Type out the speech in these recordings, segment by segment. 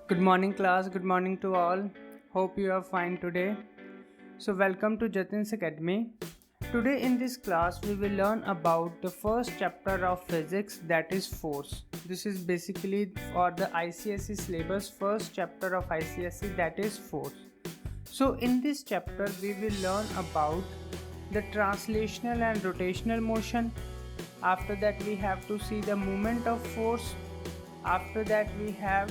Good morning, class. Good morning to all. Hope you are fine today. So, welcome to Jatin's Academy. Today, in this class, we will learn about the first chapter of physics, that is force. This is basically for the ICSE syllabus, first chapter of ICSE, that is force. So, in this chapter, we will learn about the translational and rotational motion. After that, we have to see the movement of force. After that, we have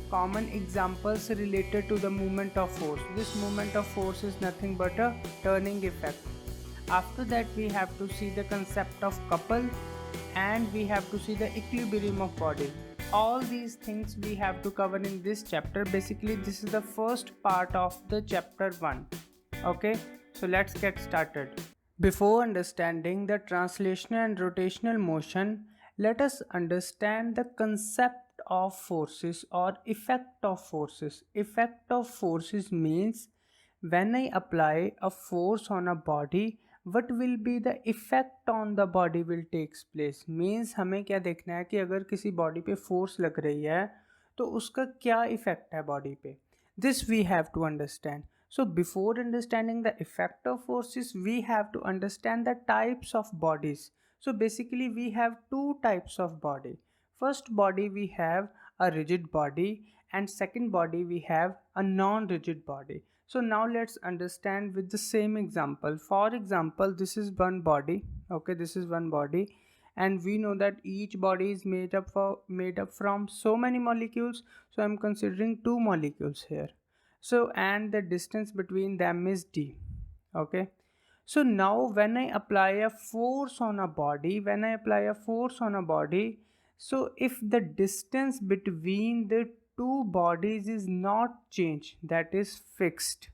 common examples related to the movement of force. This movement of force is nothing but a turning effect. After that, we have to see the concept of couple, and we have to see the equilibrium of body. All these things we have to cover in this chapter. Basically, this is the first part of the chapter 1. Okay, so let's get started. Before understanding the translational and rotational motion, let us understand the concept of forces or effect of forces. Effect of forces means when I apply a force on a body, what will be the effect on the body will takes place. Means हमें क्या देखना है कि अगर किसी body पे force लग रही है तो उसका क्या इफेक्ट है बॉडी पे. This we have to understand. So before understanding the effect of forces, we have to understand the types of bodies. So basically we have two types of body. First body we have a rigid body, and second body we have a non-rigid body. So now let's understand with the same example. For example, this is one body. Okay, this is one body, and we know that each body is made up from so many molecules. So I'm considering two molecules here. So and the distance between them is d. Okay, so now when I apply a force on a body, so if the distance between the two bodies is not changed, that is fixed.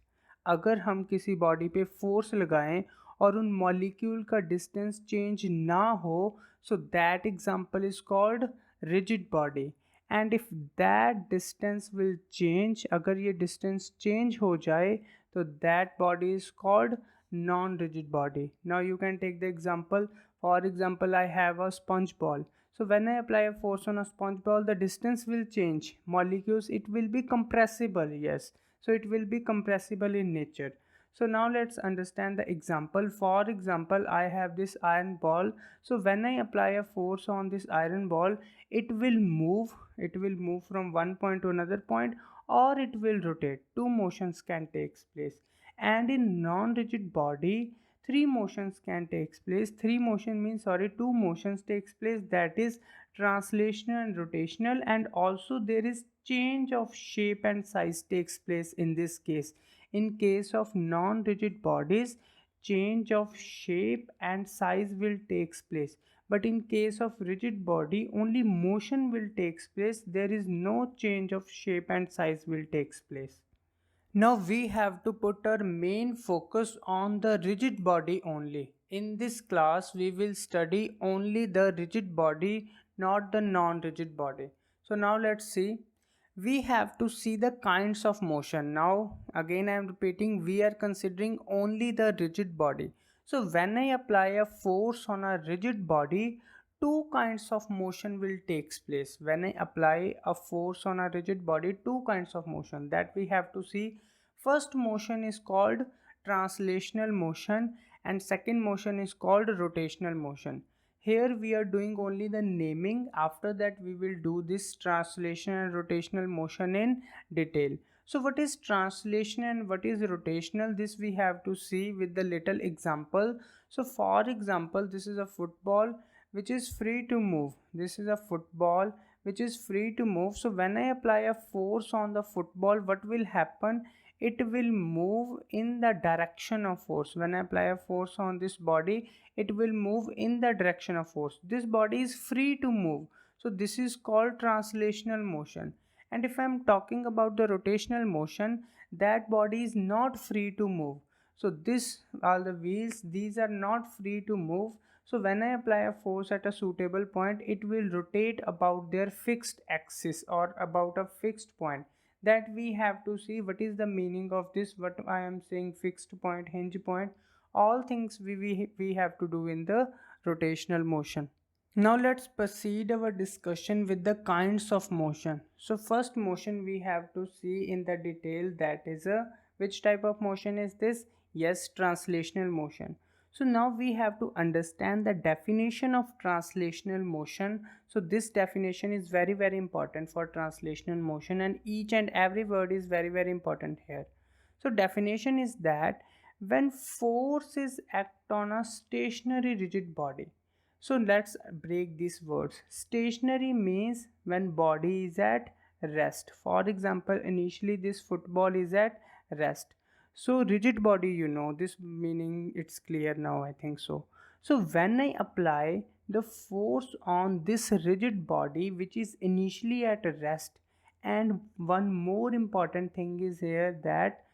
अगर हम किसी body पे force लगाएं और उन molecule का distance change ना हो, so that example is called rigid body. And if that distance will change, अगर ये डिस्टेंस चेंज हो जाए तो that body is called non rigid body. Now you can take the example. For example, I have a sponge ball. So when I apply a force on a sponge ball, the distance will change. Molecules, it will be compressible, yes. So it will be compressible in nature. So now let's understand the example. For example, I have this iron ball. So when I apply a force on this iron ball, it will move. It will move from one point to another point, or it will rotate. Two motions can take place. And in non-rigid body, three motions can take place. Two motions takes place, that is translational and rotational, and also there is change of shape and size takes place in this case. In case of non-rigid bodies, change of shape and size will takes place, but in case of rigid body only motion will takes place. There is no change of shape and size will takes place. Now we have to put our main focus on the rigid body only. In this class, we will study only the rigid body, not the non-rigid body. So now let's see. We have to see the kinds of motion. Now again I am repeating, we are considering only the rigid body. So when I apply a force on a rigid body, two kinds of motion will takes place. When I apply a force on a rigid body, two kinds of motion that we have to see. First motion is called translational motion, and second motion is called rotational motion. Here we are doing only the naming. After that we will do this translation and rotational motion in detail. So what is translation and what is rotational? This we have to see with the little example. So for example, this is a football which is free to move. This is a football which is free to move. So when I apply a force on the football, what will happen? It will move in the direction of force. When I apply a force on this body, it will move in the direction of force. This body is free to move. So this is called translational motion. And if I am talking about the rotational motion, that body is not free to move. So this, all the wheels, these are not free to move. So when I apply a force at a suitable point, it will rotate about their fixed axis or about a fixed point. That we have to see what is the meaning of this, what I am saying, fixed point, hinge point. All things we have to do in the rotational motion. Now let's proceed our discussion with the kinds of motion. So first motion we have to see in the detail, that is a which type of motion is this? Yes, translational motion. So now we have to understand the definition of translational motion. So this definition is very important for translational motion, and each and every word is very important here. So definition is that when forces act on a stationary rigid body. So let's break these words. Stationary means when body is at rest. For example, initially this football is at rest. So rigid body, you know, this meaning it's clear now, I think so. So when I apply the force on this rigid body which is initially at rest, and one more important thing is here that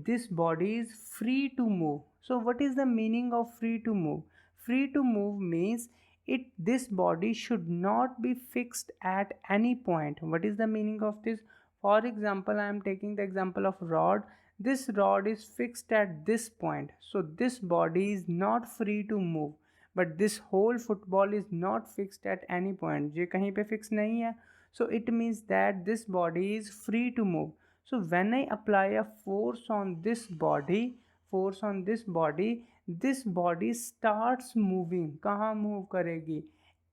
this body is free to move. So what is the meaning of free to move? Free to move means it this body should not be fixed at any point. What is the meaning of this? For example, I am taking the example of rod. This rod is fixed at this point, so this body is not free to move. But this whole football is not fixed at any point. ये कहीं पे fix नहीं है. So it means that this body is free to move. So when I apply a force on this body starts moving. कहाँ move करेगी?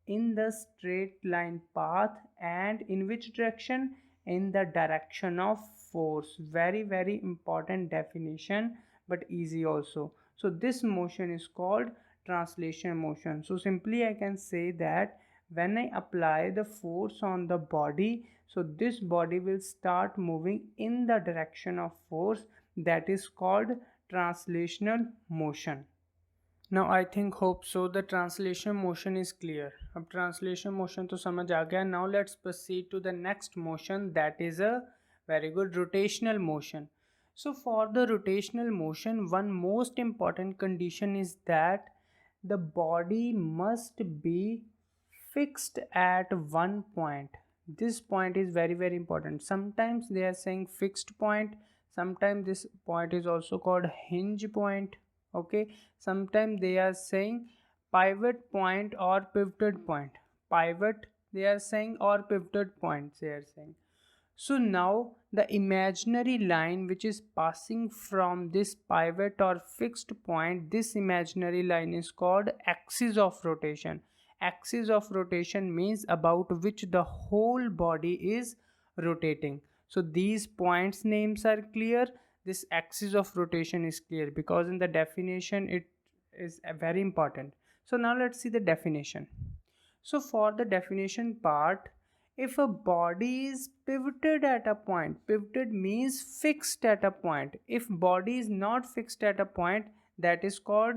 In the straight line path. And in which direction? In the direction of force. Very important definition, but easy also. So this motion is called translation motion. So simply I can say that when I apply the force on the body, so this body will start moving in the direction of force, that is called translational motion. Now I think hope so the translation motion is clear. अब translation motion तो समझ आ गया. Now let's proceed to the next motion, that is a very good rotational motion. So for the rotational motion, one most important condition is that the body must be fixed at one point. This point is very important. Sometimes they are saying fixed point, sometimes this point is also called hinge point. Okay, sometimes they are saying pivot point or pivoted point. Pivot they are saying, or pivoted points they are saying. So now the imaginary line which is passing from this pivot or fixed point, this imaginary line is called axis of rotation. Axis of rotation means about which the whole body is rotating. So these points names are clear. This axis of rotation is clear because in the definition it is very important. So now let's see the definition. So for the definition part, if a body is pivoted at a point, pivoted means fixed at a point. If body is not fixed at a point, that is called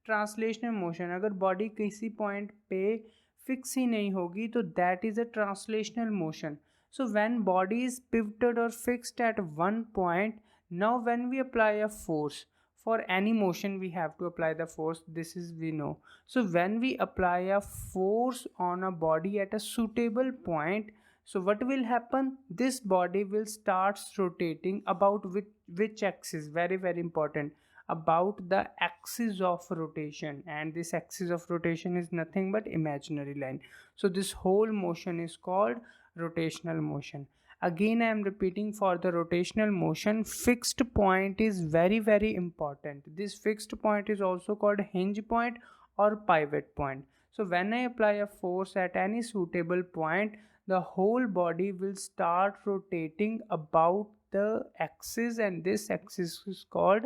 translational motion. अगर body किसी point पे fix ही नहीं होगी तो that is a translational motion. So when body is pivoted or fixed at one point, now when we apply a force, for any motion we have to apply the force, this is we know. So when we apply a force on a body at a suitable point, so what will happen? This body will start rotating about which axis? Very important. About the axis of rotation, and this axis of rotation is nothing but imaginary line. So this whole motion is called rotational motion. Again I am repeating, for the rotational motion, fixed point is very important. This fixed point is also called hinge point or pivot point. So when I apply a force at any suitable point, the whole body will start rotating about the axis, and this axis is called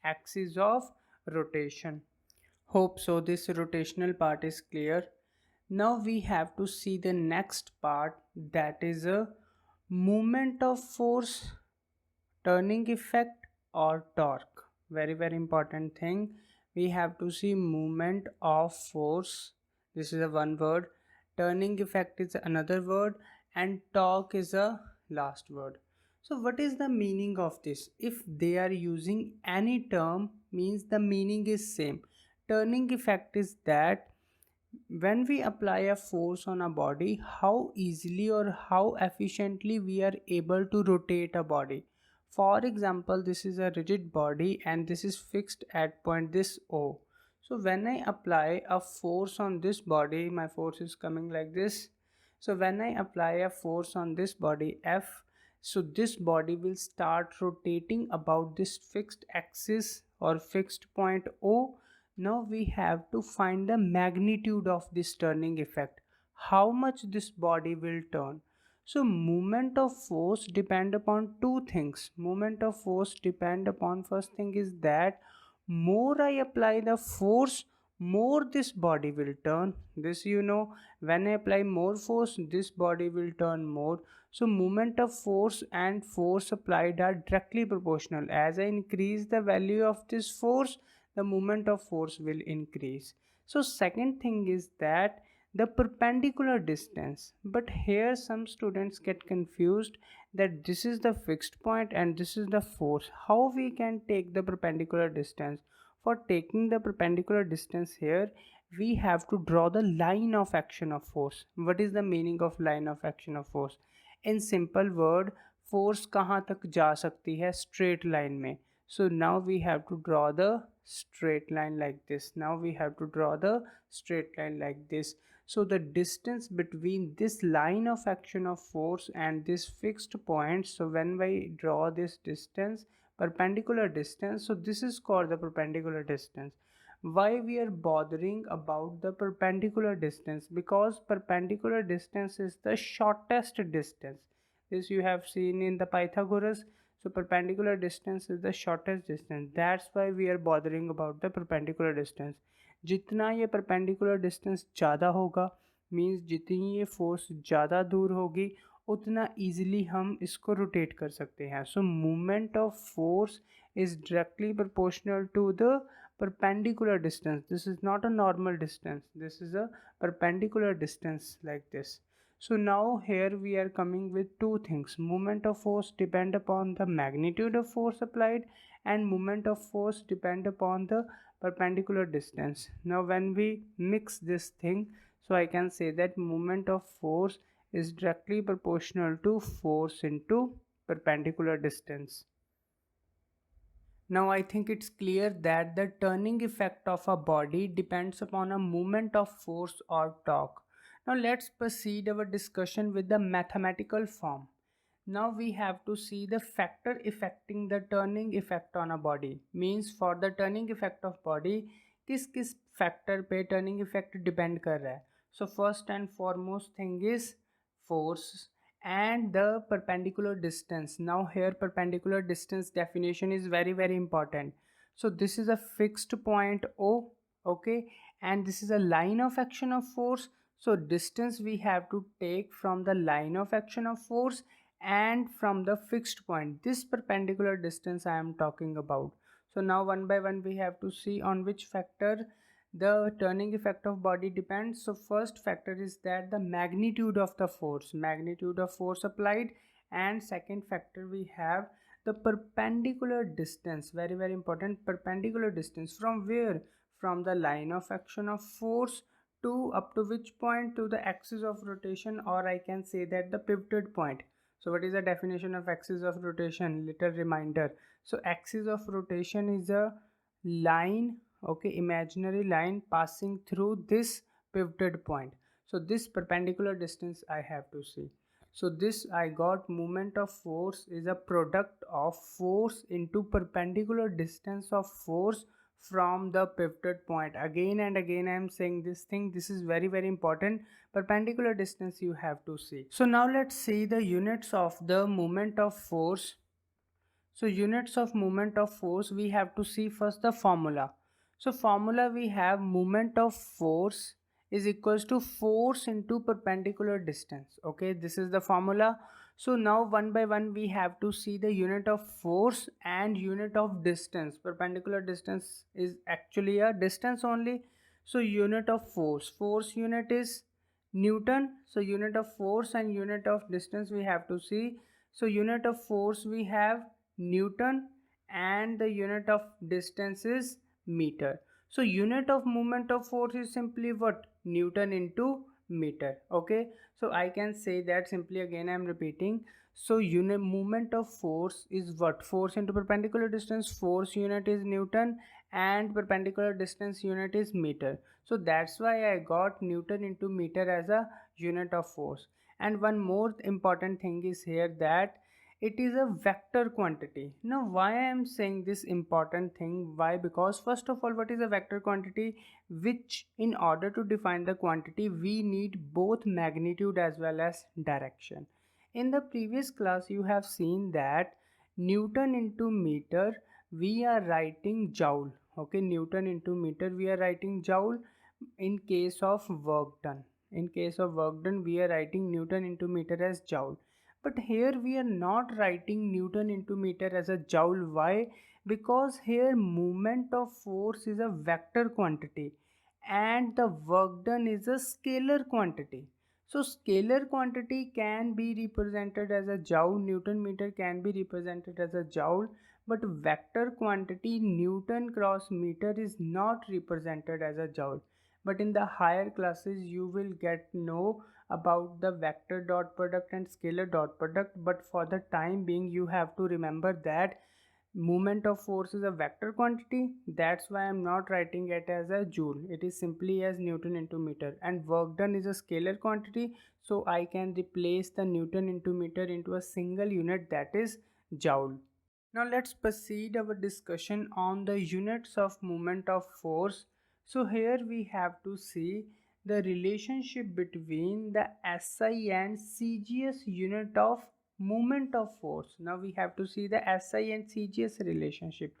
axis of rotation. Hope so this rotational part is clear. Now we have to see the next part, that is a movement of force, turning effect or torque. Very important thing. We have to see movement of force. This is a one word. Turning effect is another word, and torque is a last word. So what is the meaning of this? If they are using any term, means the meaning is same. Turning effect is that when we apply a force on a body, how easily or how efficiently we are able to rotate a body. For example, this is a rigid body and this is fixed at point this O. So when I apply a force on this body, my force is coming like this. So when I apply a force on this body F, so this body will start rotating about this fixed axis or fixed point O. Now we have to find the magnitude of this turning effect. How much this body will turn. So moment of force depend upon two things. Moment of force depend upon, first thing is that more I apply the force, more this body will turn. This you know, when I apply more force, this body will turn more. So moment of force and force applied are directly proportional. As I increase the value of this force, the moment of force will increase. So second thing is that the perpendicular distance, but here some students get confused that this is the fixed point and this is the force. How we can take the perpendicular distance? For taking the perpendicular distance here, we have to draw the line of action of force. What is the meaning of line of action of force? In simple word, force कहाँ तक जा सकती है straight line में. So now we have to draw the straight line like this. Now we have to draw the straight line like this. So the distance between this line of action of force and this fixed point, so when we draw this distance, perpendicular distance, so this is called the perpendicular distance. Why we are bothering about the perpendicular distance? Because perpendicular distance is the shortest distance. This you have seen in the Pythagoras. So perpendicular distance is the shortest distance. That's why we are bothering about the perpendicular distance. जितना ये perpendicular distance ज़्यादा होगा, means जितनी ये force ज़्यादा दूर होगी, उतना easily हम इसको rotate कर सकते हैं. So movement of force is directly proportional to the perpendicular distance. This is not a normal distance. This is a perpendicular distance like this. So now here we are coming with two things. Moment of force depend upon the magnitude of force applied, and moment of force depend upon the perpendicular distance. Now when we mix this thing, so I can say that moment of force is directly proportional to force into perpendicular distance. Now I think it's clear that the turning effect of a body depends upon a movement of force or torque. Now let's proceed our discussion with the mathematical form. Now we have to see the factor affecting the turning effect on a body. Means for the turning effect of body, किस factor पे turning effect depend कर रहा है. So first and foremost thing is force and the perpendicular distance. Now here perpendicular distance definition is very important. So this is a fixed point O, okay, and this is a line of action of force. So distance we have to take from the line of action of force and from the fixed point. This perpendicular distance I am talking about. So now one by one we have to see on which factor the turning effect of body depends. So first factor is that the magnitude of the force, magnitude of force applied, and second factor we have the perpendicular distance, very important, perpendicular distance from where, from the line of action of force to up to which point, to the axis of rotation, or I can say that the pivoted point. So what is the definition of axis of rotation? Little reminder. So axis of rotation is a line, okay, imaginary line passing through this pivoted point. So this perpendicular distance I have to see. So this I got moment of force is a product of force into perpendicular distance of force from the pivoted point. Again and again I am saying this thing. This is very important. Perpendicular distance you have to see. So now let's see the units of the moment of force. So units of moment of force, we have to see first the formula. So formula we have moment of force is equals to force into perpendicular distance. Okay, this is the formula. So now one by one we have to see the unit of force and unit of distance. Perpendicular distance is actually a distance only. So unit of force unit is Newton. So unit of force and unit of distance we have to see. So unit of force we have Newton and the unit of distance is meter. So unit of movement of force is simply what? Newton into meter. Okay, so I can say that simply, again I am repeating. So unit movement of force is what? Force into perpendicular distance, force unit is Newton, and perpendicular distance unit is meter. So that's why I got Newton into meter as a unit of force. And one more important thing is here that it is a vector quantity. Now why I am saying this important thing? Why? Because first of all, what is a vector quantity? Which in order to define the quantity we need both magnitude as well as direction. In the previous class you have seen that Newton into meter we are writing joule. Okay, Newton into meter we are writing joule in case of work done. In case of work done we are writing Newton into meter as joule. But here we are not writing Newton into meter as a joule. Why? Because here moment of force is a vector quantity and the work done is a scalar quantity. So scalar quantity can be represented as a joule, Newton meter can be represented as a joule, but vector quantity Newton cross meter is not represented as a joule. But in the higher classes you will get know about the vector dot product and scalar dot product, but for the time being you have to remember that moment of force is a vector quantity. That's why I'm not writing it as a joule, it is simply as Newton into meter. And work done is a scalar quantity, so I can replace the Newton into meter into a single unit, that is joule. Now let's proceed our discussion on the units of moment of force. So here we have to see the relationship between the SI and CGS unit of moment of force. Now we have to see the SI and CGS relationship.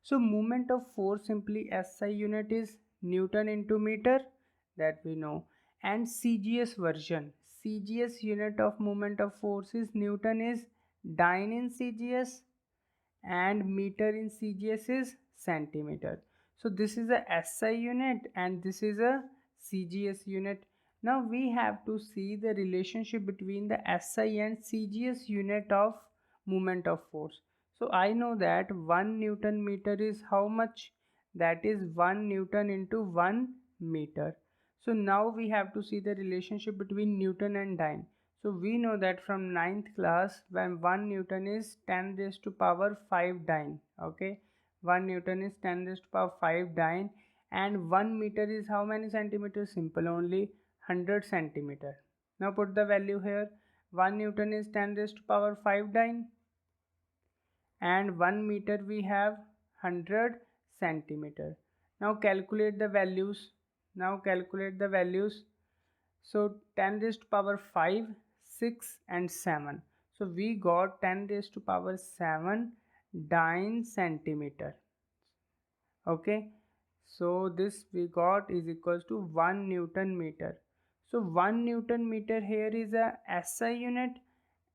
So moment of force, simply SI unit is Newton into meter, that we know, and CGS version. CGS unit of moment of force is Newton is dyne in CGS and meter in CGS is centimeter. So this is a SI unit and this is a CGS unit. Now we have to see the relationship between the SI and CGS unit of moment of force. So I know that 1 Newton meter is how much? That is 1 Newton into 1 meter. So now we have to see the relationship between Newton and dyne. So we know that from ninth class when 1 Newton is 10 raised to power 5 dyne. Okay, 1 Newton is 10 raised to power 5 dyne and 1 meter is how many centimeters? Simple, only 100 centimeter. Now put the value here. 1 Newton is 10 raised to power 5 dyne and 1 meter we have 100 centimeter. Now calculate the values. Now calculate the values. So 10 raised to power 5, 6 and 7. So we got 10 raised to power 7 dyne centimeter. Okay. So this we got is equals to 1 Newton meter. So 1 Newton meter here is a SI unit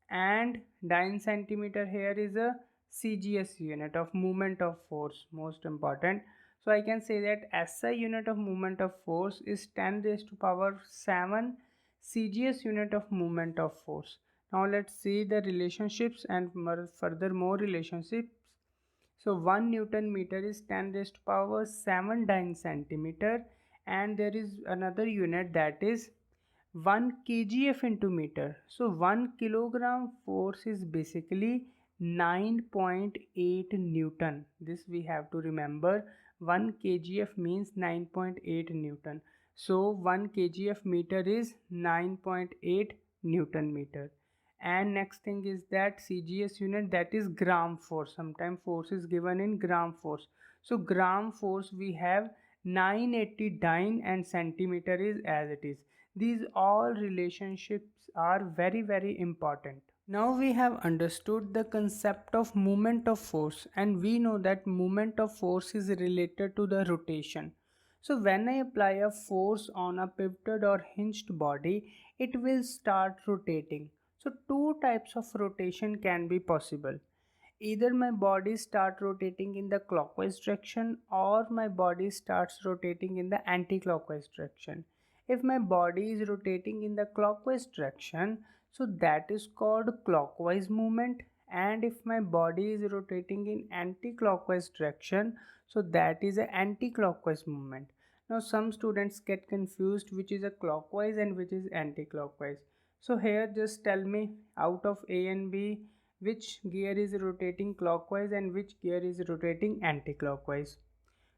and dyne centimeter here is a CGS unit of moment of force, most important. So I can say that SI unit of moment of force is 10 raised to power 7 CGS unit of moment of force. Now let's see the relationships and further more relationships. So 1 Newton meter is 10 raised to power 7 dyne centimeter and there is another unit that is 1 kgf into meter. So 1 kilogram force is basically 9.8 Newton. This we have to remember. 1 kgf means 9.8 Newton. So 1 kgf meter is 9.8 Newton meter. And next thing is that CGS unit, that is gram force. Sometimes force is given in gram force. So gram force we have 980 dyne and centimeter is as it is. These all relationships are very important. Now we have understood the concept of moment of force and we know that moment of force is related to the rotation. So when I apply a force on a pivoted or hinged body, it will start rotating. So two types of rotation can be possible. Either my body start rotating in the clockwise direction or my body starts rotating in the anti-clockwise direction. If my body is rotating in the clockwise direction, so that is called clockwise movement, and if my body is rotating in anti-clockwise direction, so that is an anti-clockwise movement. Now some students get confused which is a clockwise and which is anti-clockwise. So here just tell me out of A and B which gear is rotating clockwise and which gear is rotating anti-clockwise.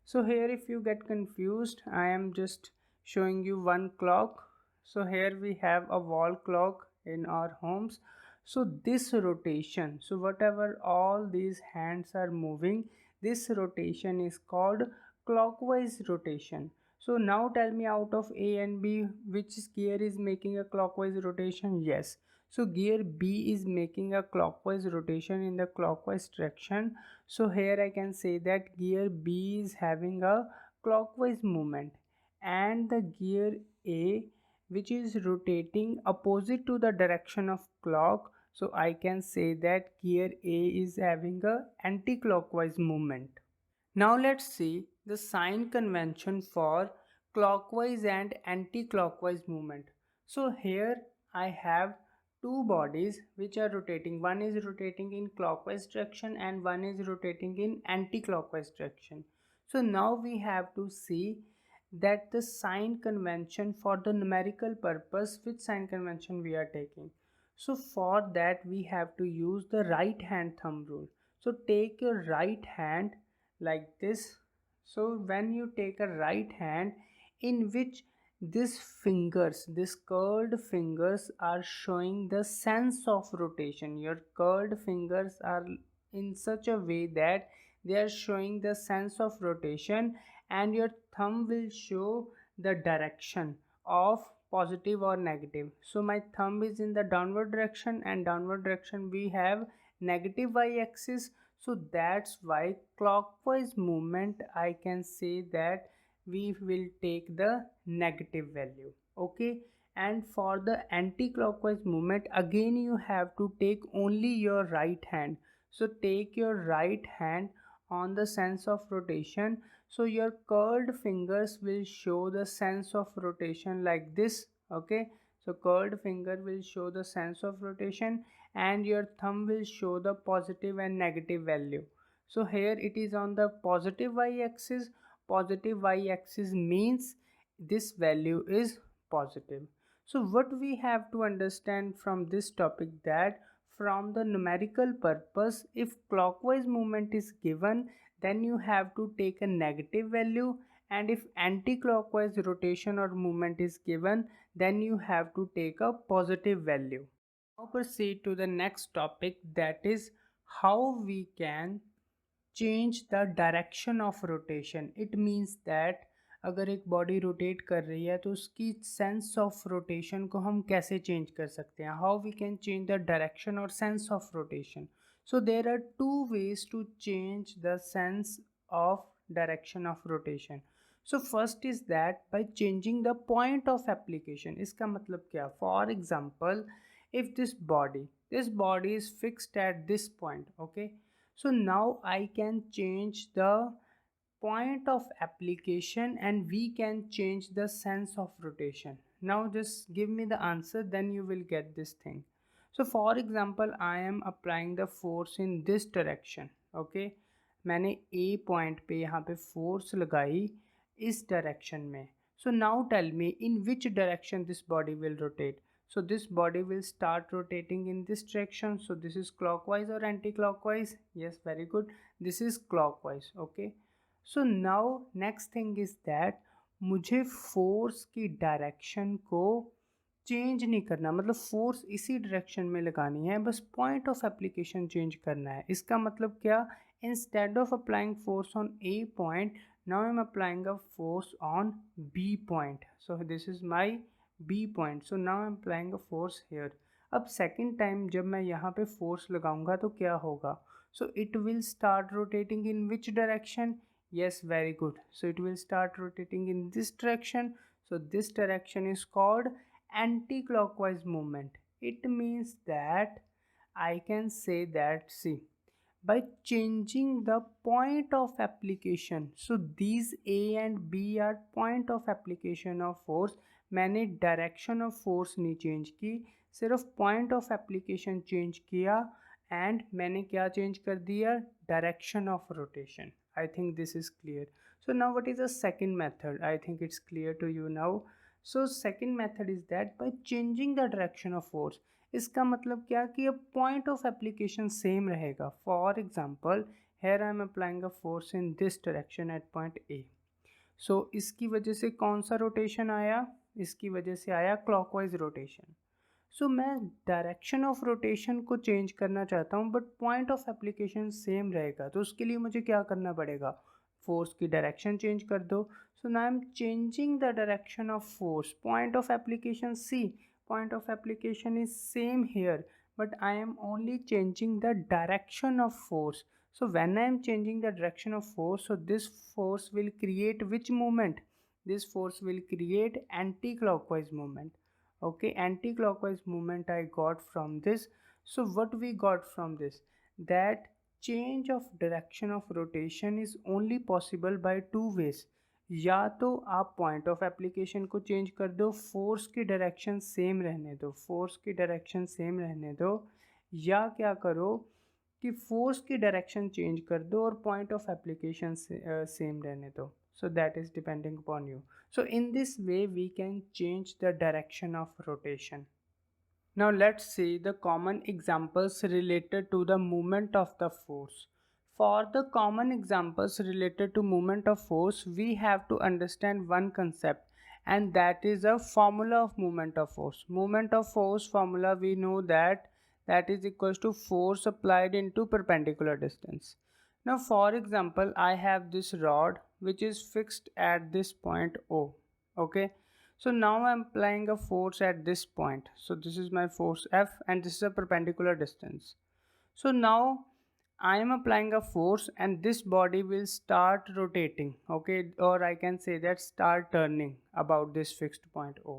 So here if you get confused, I am just showing you one clock. So here we have a wall clock in our homes. So this rotation, so whatever all these hands are moving, this rotation is called clockwise rotation. So now tell me, out of A and B, which gear is making a clockwise rotation? Yes. So gear B is making a clockwise rotation in the clockwise direction. So here I can say that gear B is having a clockwise movement, and the gear A, which is rotating opposite to the direction of clock, so I can say that gear A is having a anti-clockwise movement. Now let's see the sign convention for clockwise and anti-clockwise movement. So here I have two bodies which are rotating. One is rotating in clockwise direction and one is rotating in anti-clockwise direction. So now we have to see that the sign convention for the numerical purpose, which sign convention we are taking. So for that we have to use the right hand thumb rule. So take your right hand like this. So when you take a right hand in which this curled fingers are showing the sense of rotation, your curled fingers are in such a way that they are showing the sense of rotation, and your thumb will show the direction of positive or negative. So my thumb is in the downward direction, and downward direction we have negative y-axis. So that's why clockwise movement I can say that we will take the negative value. Okay, and for the anti-clockwise movement, again you have to take only your right hand. So take your right hand on the sense of rotation. So your curled fingers will show the sense of rotation like this. Okay, so curled finger will show the sense of rotation, and your thumb will show the positive and negative value. So here it is on the positive y-axis. Positive y-axis means this value is positive. So what we have to understand from this topic, that from the numerical purpose, if clockwise movement is given, then you have to take a negative value, and if anti-clockwise rotation or movement is given, then you have to take a positive value. Now proceed to the next topic, that is how we can change the direction of rotation. It means that अगर एक body rotate कर रही है तो उसकी sense of rotation को हम कैसे चेंज कर सकते हैं, how we can change the direction और sense of rotation. So there are two ways to change the sense of direction of rotation. So first is that by changing the point of application. इसका मतलब क्या, for example if this body is fixed at this point. Okay, so now I can change the point of application and we can change the sense of rotation. Now just give me the answer, then you will get this thing. So for example, I am applying the force in this direction. Okay, मैंने A point पे यहाँ पे force लगाई इस direction में. So now tell me in which direction this body will rotate. So this body will start rotating in this direction. So this is clockwise or anti-clockwise? Yes, very good. This is clockwise. Okay. So now next thing is that मुझे force की direction को change नहीं करना, मतलब force इसी direction में लगानी है, बस पॉइंट ऑफ एप्लीकेशन चेंज करना है. इसका मतलब क्या, instead of applying force on A point, now I am applying a force on B point. So this is my B point. So now I am applying a force here. अब second time जब मैं यहाँ पे force लगाऊंगा तो क्या होगा, so it will start rotating in which direction. yes, very good. So it will start rotating in this direction. So this direction is called anti-clockwise movement. It means that I can say that, see, by changing the point of application, so these A and B are point of application of force. मैंने direction of force नहीं change की, सिर्फ point of application change किया, and मैंने क्या change कर दिया, direction of rotation. I think this is clear. So now what is the second method? I think it's clear to you now. So second method is that by changing the direction of force. इसका मतलब क्या कि अब point of application same रहेगा. For example here I am applying a force in this direction at point A. सो इसकी वजह से कौन सा रोटेशन आया, इसकी वजह से आया क्लॉकवाइज रोटेशन. सो मैं डायरेक्शन ऑफ रोटेशन को चेंज करना चाहता हूँ but point of application same रहेगा. तो उसके लिए मुझे क्या करना पड़ेगा, फोर्स की डायरेक्शन चेंज कर दो. So now I am changing the direction of force. Point of application C, point of application is same here but I am only changing the direction of force. So when I am changing the direction of force, so this force will create which movement? This force will create anti-clockwise movement. Okay, anti-clockwise movement I got from this. So what we got from this? That change of direction of rotation is only possible by two ways. या तो आप point of application को change कर दो, force की direction same रहने दो, force की डायरेक्शन सेम रहने दो, या क्या करो कि फोर्स की डायरेक्शन चेंज कर दो और पॉइंट ऑफ एप्लीकेशन सेम रहने दो. So that is depending upon you. So in this way we can change the direction of rotation. Now let's see the common examples related to the movement of the force. For the common examples related to movement of force, we have to understand one concept, and that is a formula of movement of force. Movement of force formula, we know that is equals to force applied into perpendicular distance. Now for example, I have this rod which is fixed at this point O. Okay, so now I'm applying a force at this point. So this is my force F and this is a perpendicular distance. So now I am applying a force and this body will start rotating, okay, or I can say that start turning about this fixed point O.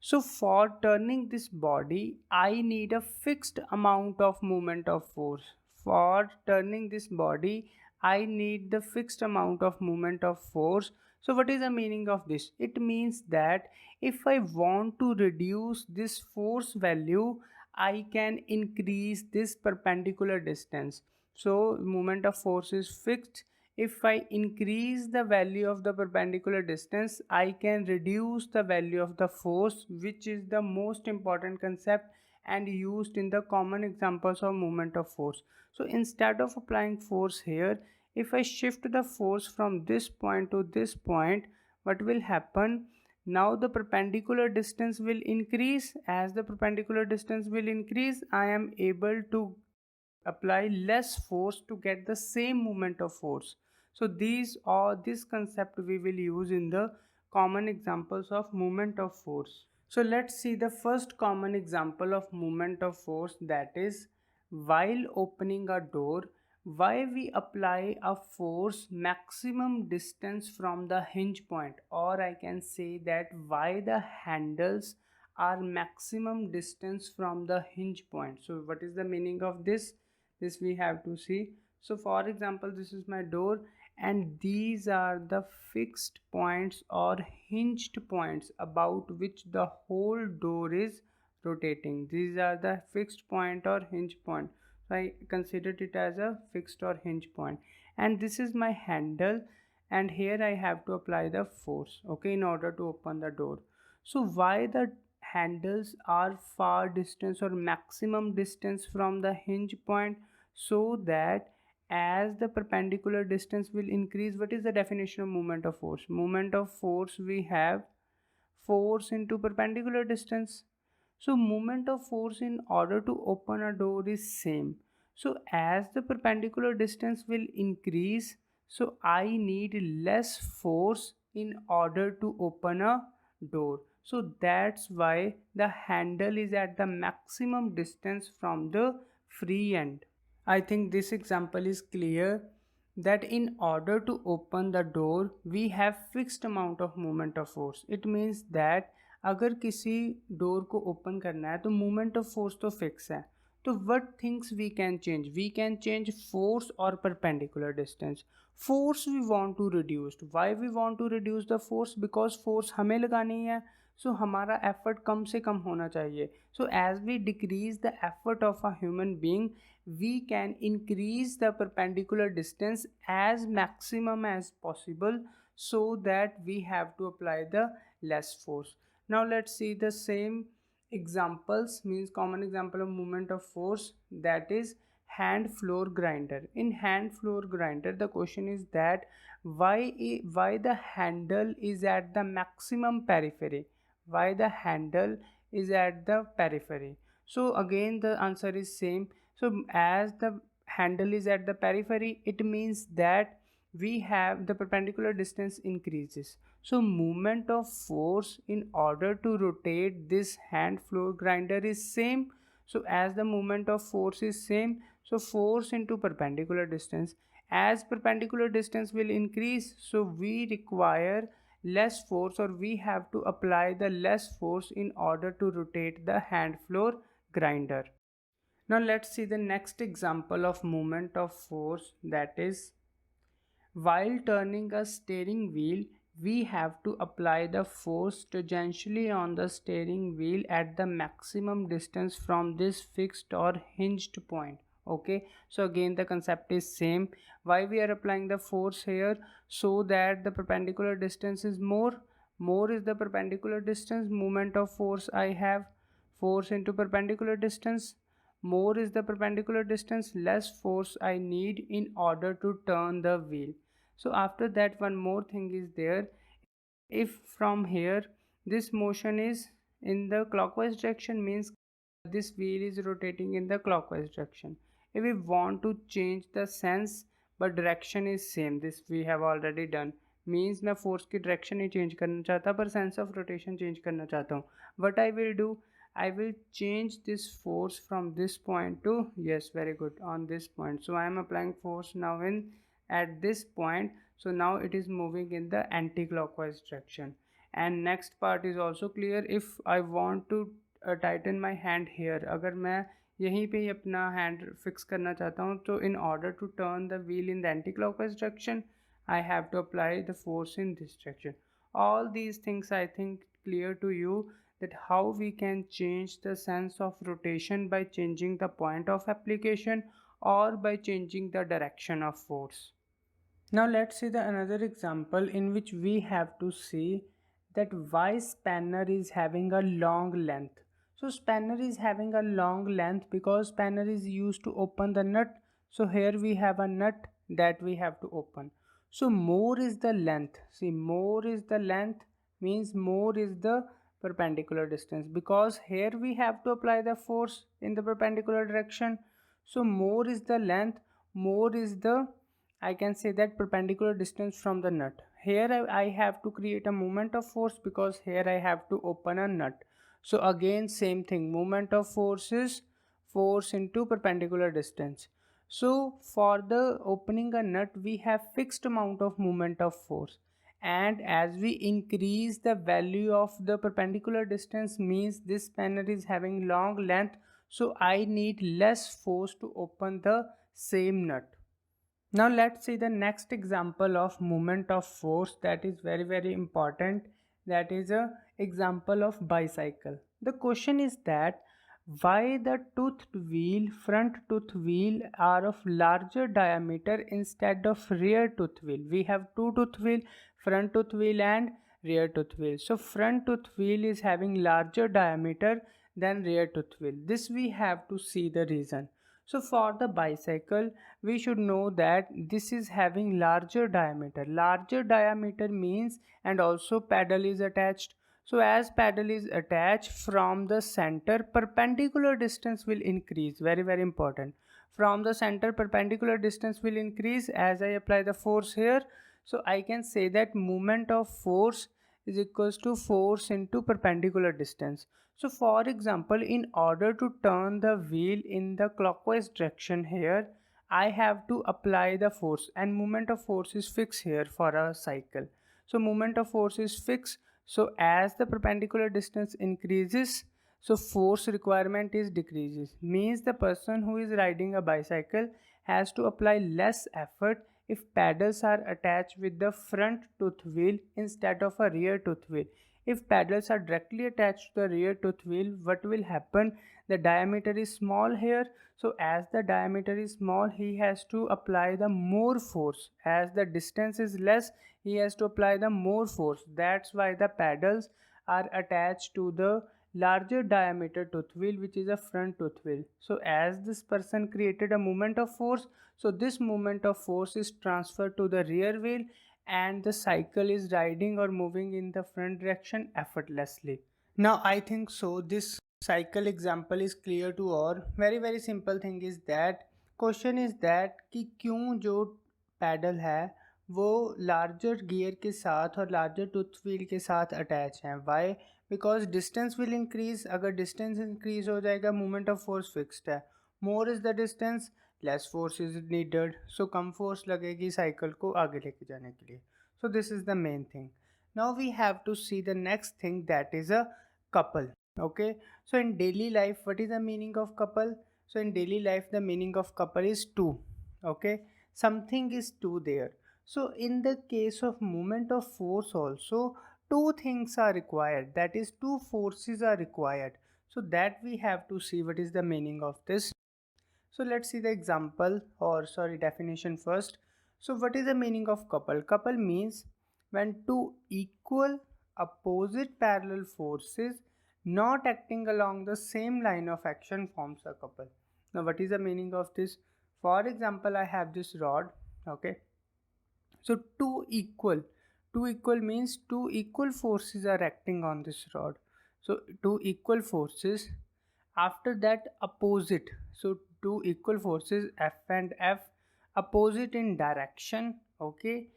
So for turning this body, I need a fixed amount of movement of force. For turning this body, I need the fixed amount of movement of force. So what is the meaning of this? It means that if I want to reduce this force value, I can increase this perpendicular distance. So moment of force is fixed. If I increase the value of the perpendicular distance, I can reduce the value of the force, which is the most important concept and used in the common examples of moment of force. So instead of applying force here, if I shift the force from this point to this point, what will happen? Now the perpendicular distance will increase. As the perpendicular distance will increase, I am able to apply less force to get the same moment of force. So this concept we will use in the common examples of moment of force. So let's see the first common example of moment of force, that is while opening a door, why we apply a force maximum distance from the hinge point, or I can say that why the handles are maximum distance from the hinge point. So what is the meaning of this? This we have to see. So for example, this is my door and these are the fixed points or hinged points about which the whole door is rotating. These are the fixed point or hinge point. So I considered it as a fixed or hinge point, and this is my handle, and here I have to apply the force, okay, in order to open the door. So why the handles are far distance or maximum distance from the hinge point? So that as the perpendicular distance will increase, what is the definition of moment of force? Moment of force, we have force into perpendicular distance. So moment of force in order to open a door is same. So as the perpendicular distance will increase, so I need less force in order to open a door. So that's why the handle is at the maximum distance from the free end. I think this example is clear that in order to open the door we have fixed amount of moment of force. It means that अगर किसी door को open करना है तो moment of force तो fix है. तो what things we can change force और perpendicular distance. Force we want to reduce. Why we want to reduce the force? Because force हमें लगानी है, सो हमारा एफर्ट कम से कम होना चाहिए. So as we decrease the effort of a human being, we can increase the perpendicular distance as maximum as possible, so that we have to apply the less force. Now let's see the same examples, means common example of movement of force, that is hand floor grinder. In hand floor grinder, the question is that why the handle is at the maximum periphery? Why the handle is at the periphery? So again the answer is same. So as the handle is at the periphery, it means that we have the perpendicular distance increases. So movement of force in order to rotate this hand floor grinder is same. So as the movement of force is same, so force into perpendicular distance, as perpendicular distance will increase, so we require less force, or we have to apply the less force in order to rotate the hand floor grinder. Now let's see the next example of movement of force, that is while turning a steering wheel, we have to apply the force tangentially on the steering wheel at the maximum distance from this fixed or hinged point. Okay, so again the concept is same. Why we are applying the force here? So that the perpendicular distance is more is the perpendicular distance, moment of force I have, force into perpendicular distance, more is the perpendicular distance, less force I need in order to turn the wheel. So after that, one more thing is there. If from here this motion is in the clockwise direction, means this wheel is rotating in the clockwise direction. If we want to change the sense but direction is same, this we have already done, means मैं force की direction नहीं change करना चाहता पर sense of rotation change करना चाहता हूँ. What I will do, I will change this force from this point to, yes, very good, on this point. So I am applying force now in at this point. So now it is moving in the anti-clockwise direction. And next part is also clear. If I want to tighten my hand here, अगर मैं यहीं पे ही अपना hand fix करना चाहता हूँ, तो in order to turn the wheel in the anti-clockwise direction, I have to apply the force in this direction. All these things I think clear to you, that how we can change the sense of rotation by changing the point of application or by changing the direction of force. Now let's see the another example in which we have to see that why spanner is having a long length. So spanner is having a long length because spanner is used to open the nut. So here we have a nut that we have to open. So more is the length. See, more is the length means more is the perpendicular distance, because here we have to apply the force in the perpendicular direction. So more is the length, more is the, I can say that, perpendicular distance from the nut. Here I have to create a moment of force because here I have to open a nut. So again same thing, moment of force is force into perpendicular distance. So for the opening a nut we have fixed amount of moment of force, and as we increase the value of the perpendicular distance, means this spanner is having long length, so I need less force to open the same nut. Now let's see the next example of movement of force that is very important. That is a example of bicycle. The question is that why the toothed wheel, front tooth wheel, are of larger diameter instead of rear tooth wheel. We have two tooth wheel, front tooth wheel and rear tooth wheel. So front tooth wheel is having larger diameter than rear tooth wheel. This we have to see the reason. So for the bicycle, we should know that this is having larger diameter. Larger diameter means, and also pedal is attached. So as pedal is attached, from the center perpendicular distance will increase. Very important. From the center perpendicular distance will increase as I apply the force here. So I can say that moment of force is equals to force into perpendicular distance. So for example, in order to turn the wheel in the clockwise direction here, I have to apply the force, and moment of force is fixed here for a cycle. So moment of force is fixed. So as the perpendicular distance increases, so force requirement is decreases. Means the person who is riding a bicycle has to apply less effort if pedals are attached with the front tooth wheel instead of a rear tooth wheel. If pedals are directly attached to the rear tooth wheel, what will happen? The diameter is small here. So as the diameter is small, he has to apply the more force. As the distance is less, he has to apply the more force. That's why the pedals are attached to the larger diameter tooth wheel, which is a front tooth wheel. So as this person created a moment of force, so this moment of force is transferred to the rear wheel, and the cycle is riding or moving in the front direction effortlessly. Now I think so this cycle example is clear to all. Very simple thing is that question is that कि क्यों जो pedal है वो larger gear के साथ और larger tooth wheel के साथ अटैच हैं. Why? Because distance will increase. अगर डिस्टेंस इंक्रीज हो जाएगा मूवमेंट ऑफ फोर्स फिक्स्ड है. More is the distance less force is needed. So कम फोर्स लगेगी साइकिल को आगे लेके जाने के लिए. So this is the main thing. Now we have to see the next thing that is a couple. Okay, so in daily life what is the meaning of couple? So in daily life the meaning of couple is two. Okay, something is two there. So in the case of movement of force also two things are required, that is two forces are required. So that we have to see what is the meaning of this. So let's see the example, or sorry, definition first. So what is the meaning of couple? Couple means when two equal opposite parallel forces not acting along the same line of action forms a couple. Now what is the meaning of this? For example, I have this rod. Okay, so two equal means two equal forces are acting on this rod. So two equal forces, after that opposite. So two equal forces F and F, opposite in direction. Okay,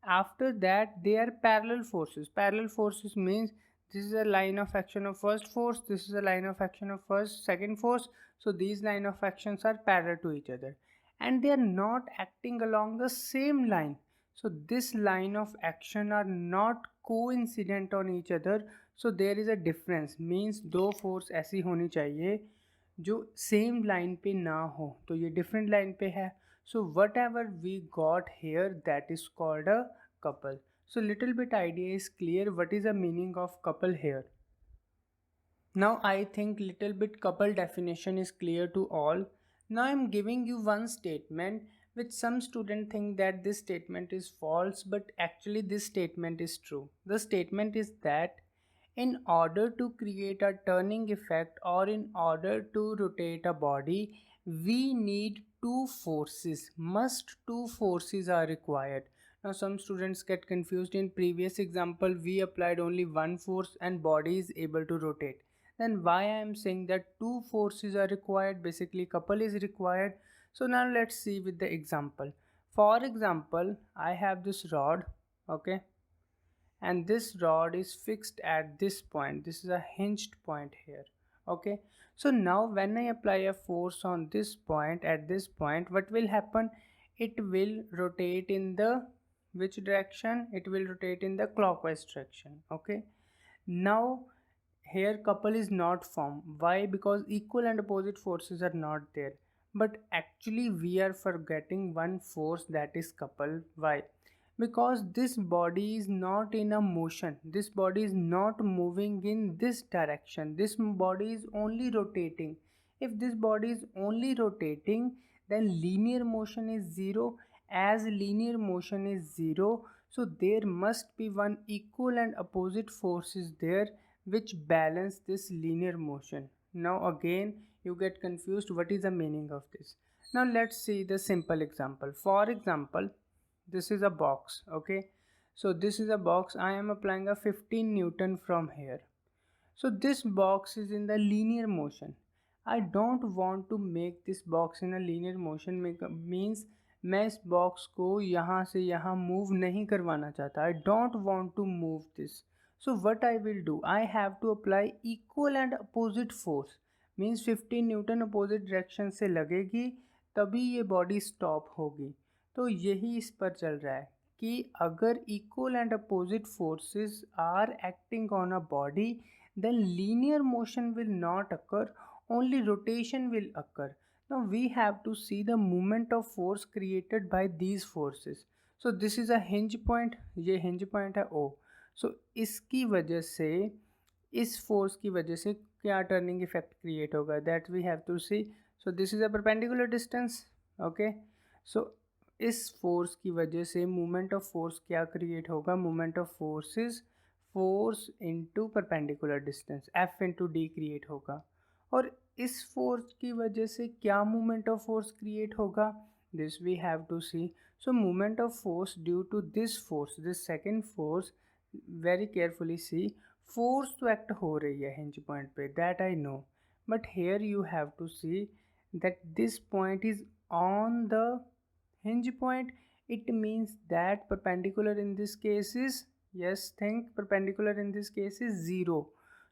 after that they are parallel forces. Parallel forces means this is a line of action of first force, this is a line of action of second force. So these line of actions are parallel to each other and they are not acting along the same line. So this line of action are not coincident on each other. So there is a difference, means दो force ऐसी होनी चाहिए जो same line पे ना हो, तो ये डिफरेंट लाइन पे है. So whatever we got here that is called a couple. So little bit idea is clear what is the meaning of couple here. Now I think little bit couple definition is clear to all. Now I am giving you one statement which some student think that this statement is false, but actually this statement is true. The statement is that in order to create a turning effect or in order to rotate a body, we need two forces. Must two forces are required. Now some students get confused. In previous example we applied only one force and body is able to rotate. Then why I am saying that two forces are required? Basically couple is required. So now let's see with the example. For example, I have this rod. Okay, and this rod is fixed at this point. This is a hinged point here. Okay, so now when I apply a force on this point, at this point, what will happen? It will rotate in the which direction? It will rotate in the clockwise direction. Okay, now here couple is not formed. Why? Because equal and opposite forces are not there, but actually we are forgetting one force, that is couple. Why? Because this body is not in a motion, this body is not moving in this direction, this body is only rotating. If this body is only rotating, then linear motion is zero. As linear motion is zero, so there must be one equal and opposite forces there which balance this linear motion. Now again you get confused what is the meaning of this. Now let's see the simple example. For example, this is a box. Okay, so this is a box. I am applying a 15 Newton from here. So this box is in the linear motion. I don't want to make this box in a linear motion. Means मैं इस box को यहाँ से यहाँ move नहीं करवाना चाहता. I don't want to move this. So what I will do, I have to apply equal and opposite force. Means 15 Newton opposite direction से लगेगी तभी ये बॉडी स्टॉप होगी. तो यही इस पर चल रहा है कि अगर equal and opposite forces are acting on a body, then linear motion will not occur, only rotation will occur. Now we have to see the movement of force created by these forces. So this is a hinge point, ये hinge point है O. So इसकी वजह से, इस force की वजह से क्या turning effect create होगा, that we have to see. So this is a perpendicular distance. Okay, so इस force की वजह से movement of force क्या create होगा, movement of force is force into perpendicular distance F into D create होगा। और इस फोर्स की वजह से क्या मोमेंट ऑफ फोर्स क्रिएट होगा, this we have to see. So moment of force due to this force, this second force, very carefully see, force तो act हो रही है हिंज पॉइंट पे, that I know, but here you have to see that this point is on the hinge point. It means that perpendicular in this case is, yes, think perpendicular in this case is 0.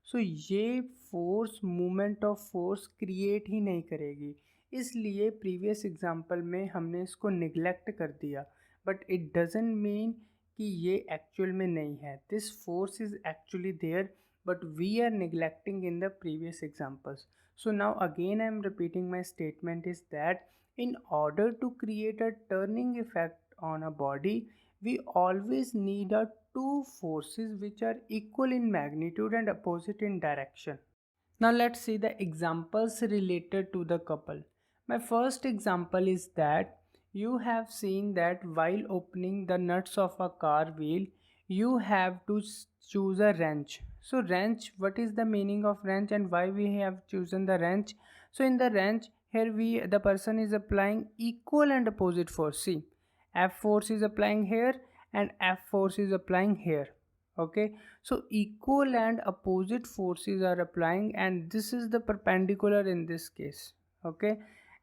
so ये force moment of force create ही नहीं करेगी, इसलिए previous example में हमने इसको neglect कर दिया, बट इट डजेंट मीन कि ये एक्चुअल में नहीं है, this force is actually there but we are neglecting in the previous examples. So now again I am repeating my statement is that in order to create a turning effect on a body, we always need a two forces which are equal in magnitude and opposite in direction. Now let's see the examples related to the couple. My first example is that you have seen that while opening the nuts of a car wheel, you have to choose a wrench. So wrench, what is the meaning of wrench and why we have chosen the wrench? So in the wrench, here the person is applying equal and opposite force. See, F force is applying here and F force is applying here. Okay, so equal and opposite forces are applying, and this is the perpendicular in this case. Okay,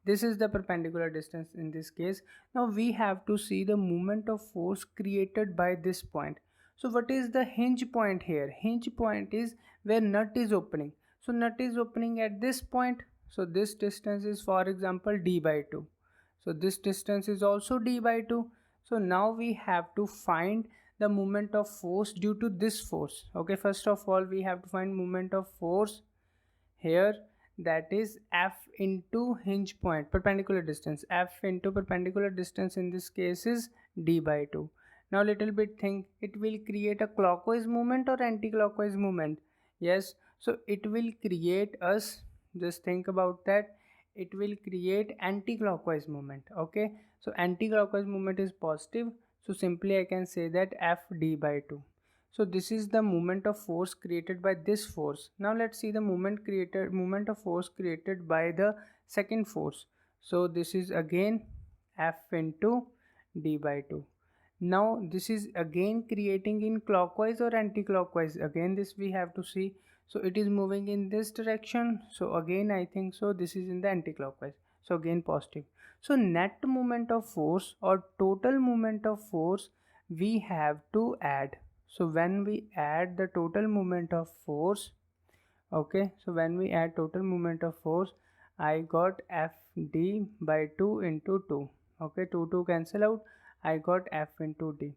this is the perpendicular distance in this case. Now we have to see the moment of force created by this point. So what is the hinge point here? Hinge point is where nut is opening. So nut is opening at this point, so this distance is, for example, d by 2. So this distance is also d by 2. So now we have to find the moment of force due to this force. Okay, first of all we have to find moment of force here, that is F into hinge point, perpendicular distance, F into perpendicular distance in this case is d by 2. Now little bit think, it will create a clockwise movement or anti-clockwise movement? Yes, so it will create us, just think about that, it will create anti-clockwise movement. Okay, so anti-clockwise movement is positive, so simply I can say that F d by 2. So this is the moment of force created by this force. Now let's see the moment of force created by the second force. So this is again F into d by 2. Now this is again creating in clockwise or anti-clockwise, again this we have to see. So it is moving in this direction, so again I think so this is in the anti-clockwise, so again positive. So net moment of force or total moment of force we have to add. So when we add the total moment of force, okay, so when we add total moment of force, I got Fd by 2 into 2. Okay, 2 cancel out, I got F into D.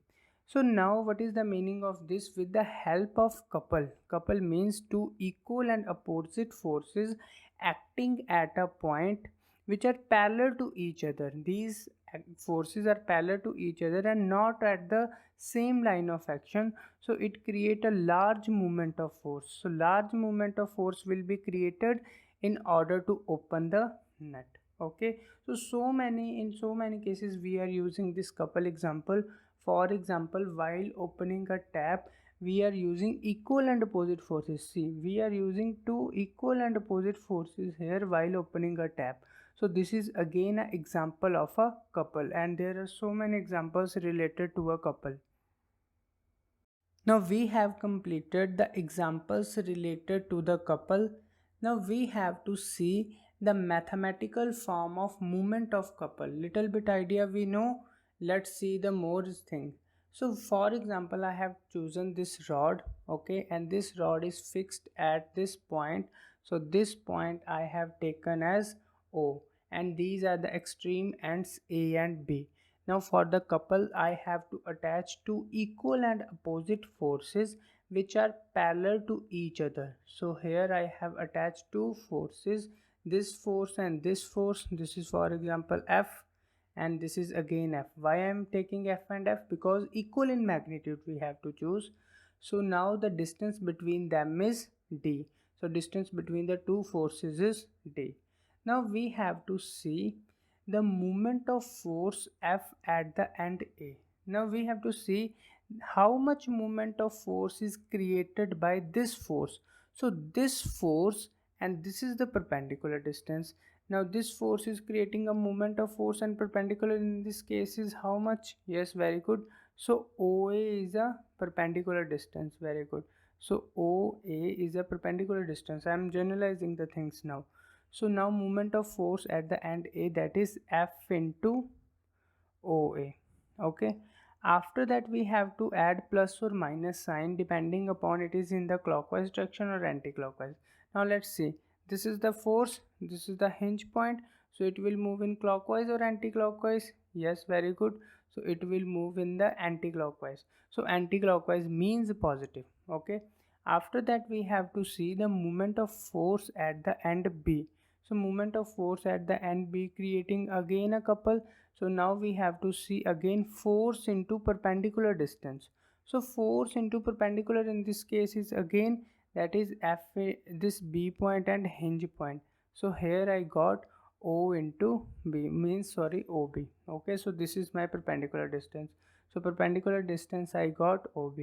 So now what is the meaning of this? With the help of couple, couple means two equal and opposite forces acting at a point which are parallel to each other. These forces are parallel to each other and not at the same line of action, so it create a large movement of force. So large movement of force will be created in order to open the nut. Okay, so in so many cases we are using this couple example. For example, while opening a tap, we are using equal and opposite forces. See, we are using two equal and opposite forces here while opening a tap. So this is again an example of a couple, and there are so many examples related to a couple. Now we have completed the examples related to the couple. Now we have to see the mathematical form of movement of couple. Little bit idea we know. Let's see the more thing. So for example, I have chosen this rod, okay, and this rod is fixed at this point. So this point I have taken as O, and these are the extreme ends A and B. Now for the couple, I have to attach two equal and opposite forces which are parallel to each other. So here I have attached two forces, this force and this force. This is for example F, and this is again F. Why I am taking F and F? Because equal in magnitude we have to choose. So now the distance between them is D. So distance between the two forces is D. Now we have to see the moment of force F at the end A. Now we have to see how much moment of force is created by this force. So this force, and this is the perpendicular distance. Now this force is creating a moment of force, and perpendicular in this case is how much? Yes, very good. So OA is a perpendicular distance. Very good. So OA is a perpendicular distance. I am generalizing the things now. So now moment of force at the end A, that is F into OA. Okay. After that we have to add plus or minus sign depending upon it is in the clockwise direction or anti-clockwise. Now let's see. This is the force. This is the hinge point. So it will move in clockwise or anti-clockwise. Yes, very good. So it will move in the anti-clockwise. So anti-clockwise means positive. Okay. After that we have to see the moment of force at the end B. So moment of force at the end B creating again a couple. So now we have to see again force into perpendicular distance. So force into perpendicular in this case is again, that is this B point and hinge point. So here I got O into B, means sorry, OB. Okay, so this is my perpendicular distance. So perpendicular distance I got OB.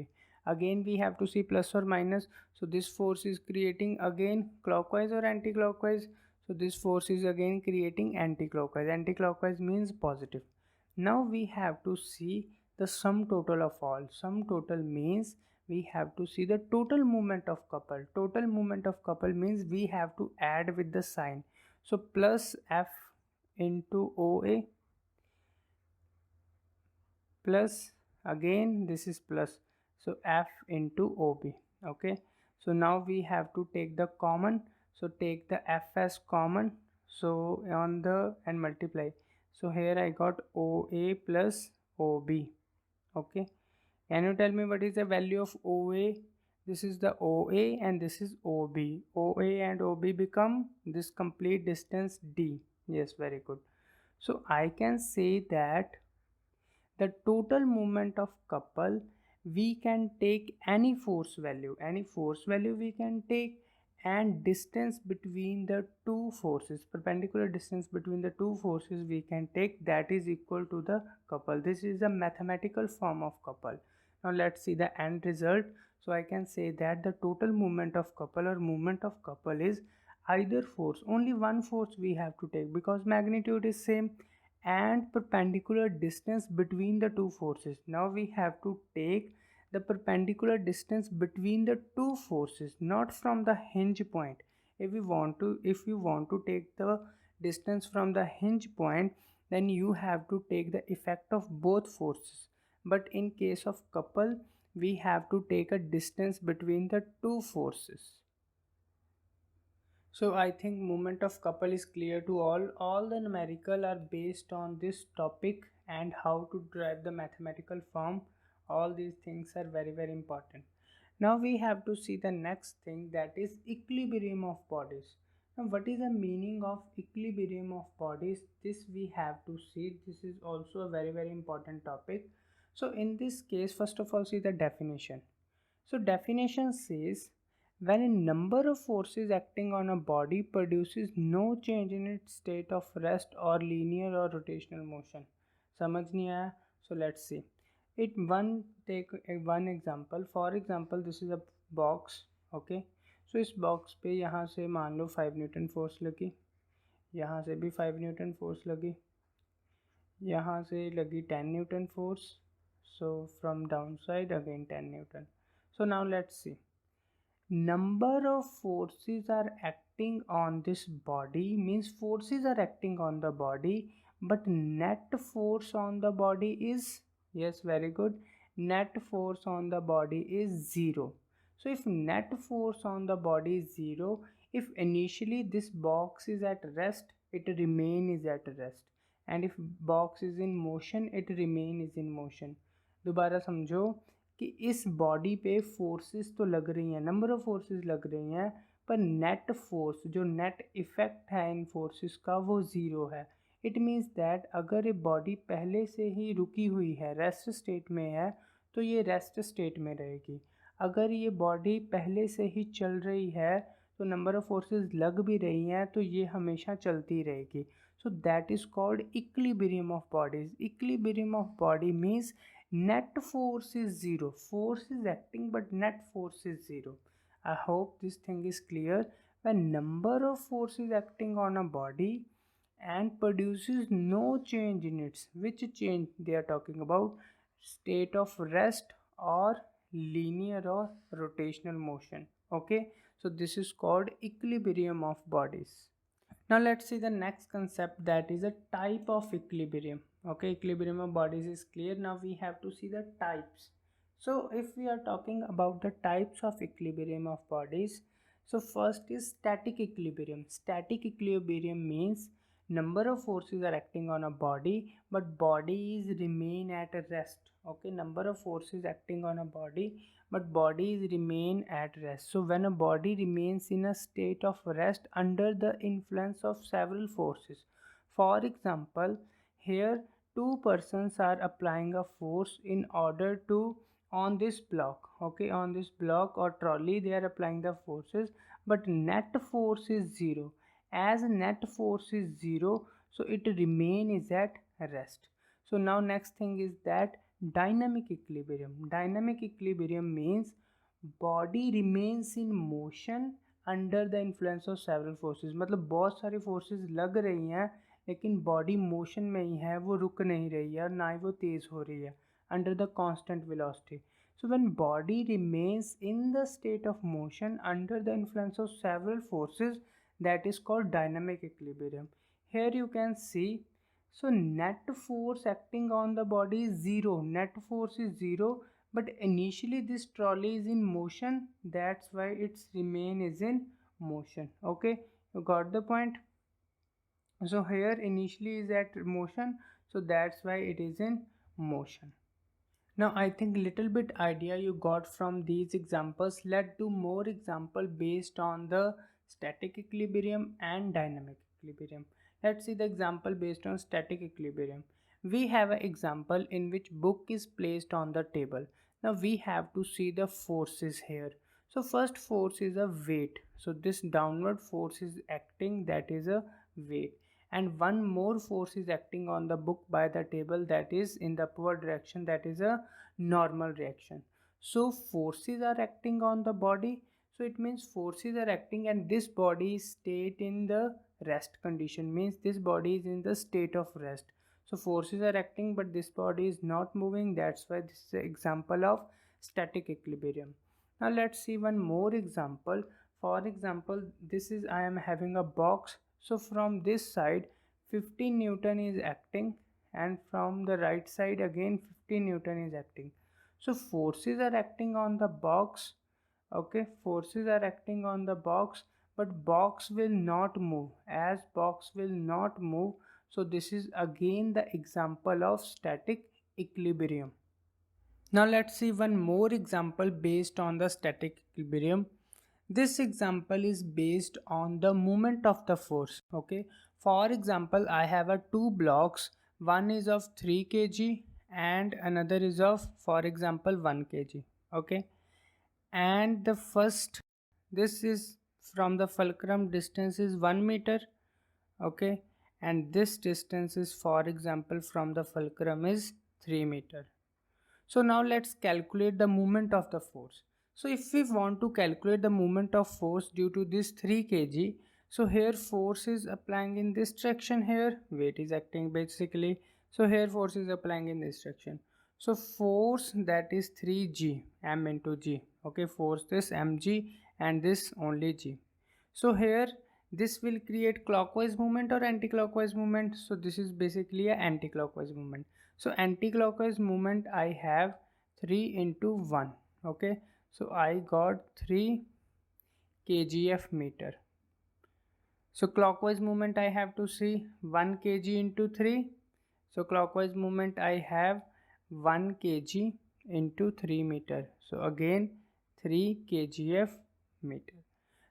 Again we have to see plus or minus. So this force is creating again clockwise or anti-clockwise. So this force is again creating anti-clockwise. Anti-clockwise means positive. Now we have to see the sum total of all. Sum total means we have to see the total moment of couple. Total moment of couple means we have to add with the sign. So plus F into OA plus, again this is plus, so F into OB. Okay, so now we have to take the common. So take the F as common, so on the and multiply. So here I got OA plus OB. Okay, can you tell me what is the value of OA? This is the OA and this is OB. OA and OB become this complete distance D. Yes, very good. So I can say that the total moment of couple, we can take any force value we can take, and distance between the two forces, perpendicular distance between the two forces we can take, that is equal to the couple. This is a mathematical form of couple. Now let's see the end result. So I can say that the total moment of couple or moment of couple is either force, only one force we have to take because magnitude is same, and perpendicular distance between the two forces. Now we have to take the perpendicular distance between the two forces, not from the hinge point. If you want to take the distance from the hinge point, then you have to take the effect of both forces. But in case of couple, we have to take a distance between the two forces. So I think moment of couple is clear to all. All the numerical are based on this topic and how to derive the mathematical form. All these things are very important. Now we have to see the next thing, that is equilibrium of bodies. Now what is the meaning of equilibrium of bodies? This we have to see. This is also a very important topic. So in this case, first of all, see the definition. So definition says when a number of forces acting on a body produces no change in its state of rest or linear or rotational motion. समझ नहीं आया? So let's see. Take one example. For example, this is a box. Okay. So इस box पे यहाँ से मान लो 5 Newton force लगी, यहाँ से भी 5 न्यूटन फोर्स लगी, यहाँ से लगी 10 Newton force. So from downside again 10 Newton. So now let's see. Number of forces are acting on this body, means forces are acting on the body, but net force on the body is, yes, very good, net force on the body is 0. So if net force on the body is 0, if initially this box is at rest, it remain is at rest, and if box is in motion, it remain is in motion. दोबारा समझो कि इस body पे forces तो लग रही हैं, number of forces लग रही हैं, पर नेट फोर्स, जो नेट इफेक्ट है इन फोर्सेस का, वो ज़ीरो है. इट मीन्स दैट अगर ये बॉडी पहले से ही रुकी हुई है, रेस्ट स्टेट में है, तो ये रेस्ट स्टेट में रहेगी. अगर ये बॉडी पहले से ही चल रही है, तो नंबर ऑफ फोर्सेस लग भी रही हैं, तो ये हमेशा चलती रहेगी. सो that is called equilibrium of bodies. Equilibrium of body means Net force is zero. Force is acting but net force is zero. I hope this thing is clear. When number of forces acting on a body and produces no change in its, which change they are talking about, state of rest or linear or rotational motion. Okay, so this is called equilibrium of bodies. Now let's see the next concept, that is a type of equilibrium. Okay, equilibrium of bodies is clear. Now we have to see the types. So if we are talking about the types of equilibrium of bodies, so first is static equilibrium. Static equilibrium means number of forces are acting on a body but body is remain at a rest. Okay, number of forces acting on a body but bodies remain at rest. So when a body remains in a state of rest under the influence of several forces. For example, here two persons are applying a force in order to on this block. Okay, on this block or trolley they are applying the forces, but net force is zero. As net force is zero, so it remain is at rest. So now next thing is that dynamic equilibrium. Dynamic equilibrium means body remains in motion under the influence of several forces. मतलब बहुत सारी forces लग रही हैं लेकिन body motion में ही है, वो रुक नहीं रही है और ना ही वो तेज़ हो रही है under the constant velocity. So when body remains in the state of motion under the influence of several forces, that is called dynamic equilibrium. Here you can see, so net force acting on the body is zero. Net force is zero, but initially this trolley is in motion, that's why its remain is in motion. Okay, you got the point. So here initially is at motion, so that's why it is in motion. Now I think little bit idea you got from these examples. Let's do more example based on the static equilibrium and dynamic equilibrium. Let's see the example based on static equilibrium. We have an example in which book is placed on the table. Now we have to see the forces here. So first force is a weight. So this downward force is acting, that is a weight, and one more force is acting on the book by the table, that is in the upward direction, that is a normal reaction. So forces are acting on the body, so it means forces are acting and this body is state in the rest condition, means this body is in the state of rest. So forces are acting but this body is not moving, that's why this is an example of static equilibrium. Now let's see one more example. For example, this is, I am having a box. So from this side 15 Newton is acting and from the right side again 15 Newton is acting. So forces are acting on the box. Okay, forces are acting on the box but box will not move. As box will not move, so this is again the example of static equilibrium. Now let's see one more example based on the static equilibrium. This example is based on the moment of the force. Okay, for example, I have a two blocks. One is of 3 kg and another is of, for example, 1 kg. Okay, and the first, this is from the fulcrum distance is 1 meter. Okay, and this distance is, for example, from the fulcrum is 3 meter. So now let's calculate the moment of the force. So if we want to calculate the moment of force due to this 3 kg, so here force is applying in this direction, here weight is acting basically. So here force is applying in this direction. So force, that is 3g, m into g. Okay, force this mg and this only g. So here this will create clockwise movement or anti-clockwise movement. So this is basically a anti-clockwise movement. So anti-clockwise movement I have 3 into 1. Okay, so I got 3 kgf meter. So clockwise movement I have to see 1 kg into 3. So clockwise movement I have 1 kg into 3 meter. So again 3 kgf meter.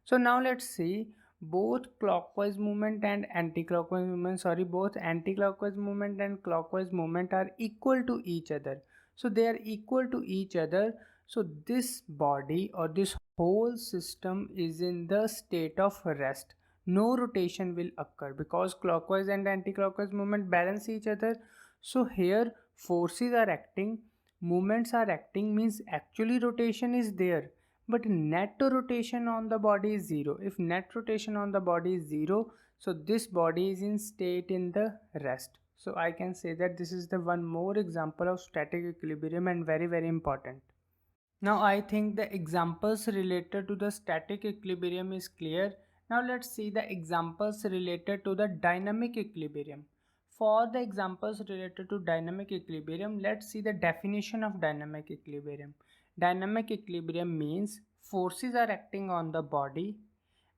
So now let's see both clockwise movement and anti-clockwise movement, both anti-clockwise movement and clockwise movement are equal to each other. So they are equal to each other. So this body or this whole system is in the state of rest. No rotation will occur because clockwise and anti-clockwise movement balance each other. So here forces are acting movements are acting means actually rotation is there, but net rotation on the body is zero. If net rotation on the body is zero, so this body is in state in the rest. So I can say that this is the one more example of static equilibrium and very important. Now I think the examples related to the static equilibrium is clear. Now let's see the examples related to the dynamic equilibrium. For the examples related to dynamic equilibrium, let's see the definition of dynamic equilibrium. Dynamic equilibrium means forces are acting on the body,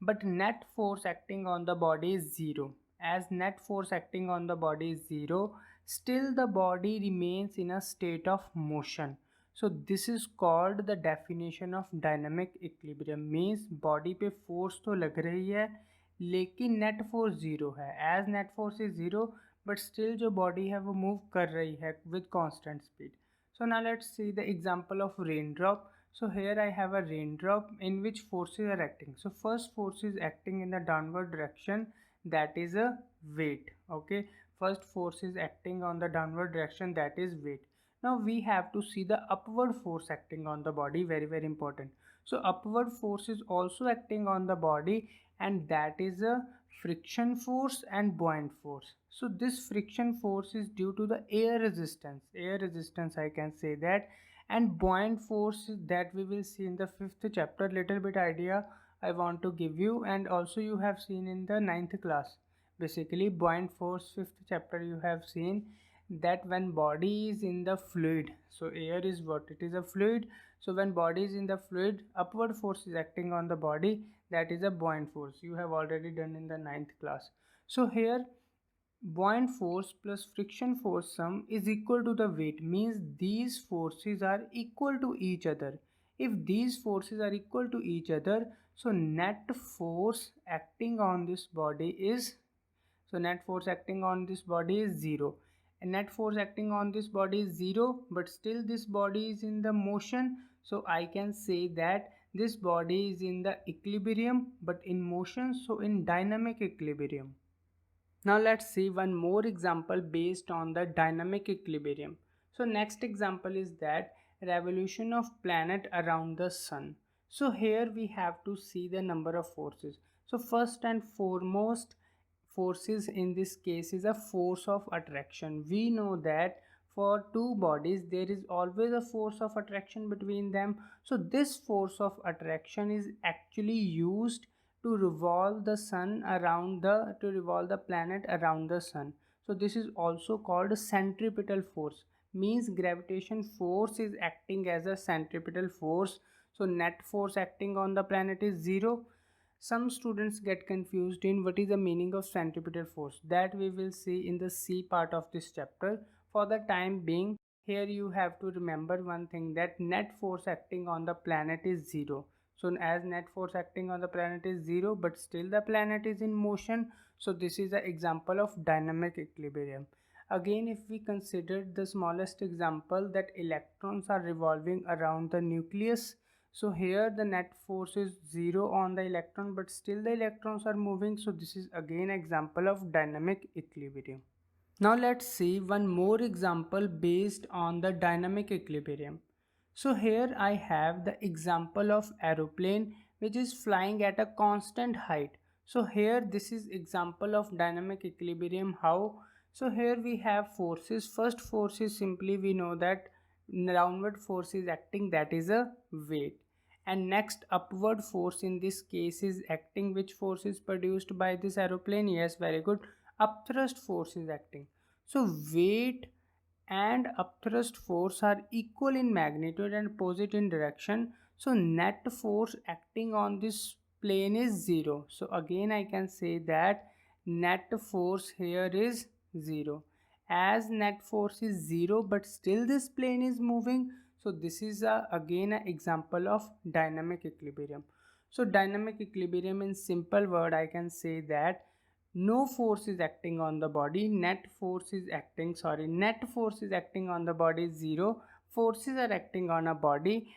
but net force acting on the body is zero. As net force acting on the body is zero, still the body remains in a state of motion. So this is called the definition of dynamic equilibrium. Means body पे force तो लग रही है लेकिन net force zero है. As net force is zero, but still जो body है वो move कर रही है with constant speed. So now let's see the example of raindrop. So here I have a raindrop in which forces are acting. So first force is acting in the downward direction, that is a weight. Okay, first force is acting on the downward direction, that is weight. Now we have to see the upward force acting on the body, very important. So upward force is also acting on the body, and that is a friction force and buoyant force. So this friction force is due to the air resistance I can say that, and buoyant force that we will see in the 5th chapter. Little bit idea I want to give you, and also you have seen in the 9th class. Basically buoyant force 5th chapter you have seen that when body is in the fluid, so air is what, it is a fluid. So when body is in the fluid, upward force is acting on the body, that is a buoyant force. You have already done in the 9th class. So here buoyant force plus friction force sum is equal to the weight, means these forces are equal to each other. If these forces are equal to each other, so net force acting on this body is, so net force acting on this body is zero. And net force acting on this body is zero, but still this body is in the motion. So I can say that this body is in the equilibrium but in motion, so in dynamic equilibrium. Now let's see one more example based on the dynamic equilibrium. So next example is that revolution of planet around the sun. So here we have to see the number of forces. So first and foremost forces in this case is a force of attraction. We know that for two bodies there is always a force of attraction between them. So this force of attraction is actually used to revolve the sun around the, to revolve the planet around the sun. So this is also called centripetal force, means gravitation force is acting as a centripetal force. So net force acting on the planet is zero. Some students get confused in what is the meaning of centripetal force, that we will see in the C part of this chapter. For the time being, here you have to remember one thing, that net force acting on the planet is zero. So as net force acting on the planet is zero, but still the planet is in motion, so this is an example of dynamic equilibrium. Again, if we consider the smallest example, that electrons are revolving around the nucleus, so here the net force is zero on the electron, but still the electrons are moving, so this is again example of dynamic equilibrium. Now let's see one more example based on the dynamic equilibrium. So here I have the example of aeroplane which is flying at a constant height. So here this is example of dynamic equilibrium. How? So here we have forces. First force is simply, we know that downward force is acting, that is a weight. And next upward force in this case is acting. Which force is produced by this aeroplane? Yes, very good. Upthrust force is acting. So weight and upthrust force are equal in magnitude and opposite in direction. So net force acting on this plane is zero. So again I can say that net force here is zero. As net force is zero, but still this plane is moving, so this is again an example of dynamic equilibrium. So dynamic equilibrium, in simple word I can say that no force is acting on the body, net force is acting, net force is acting on the body is zero, forces are acting on a body,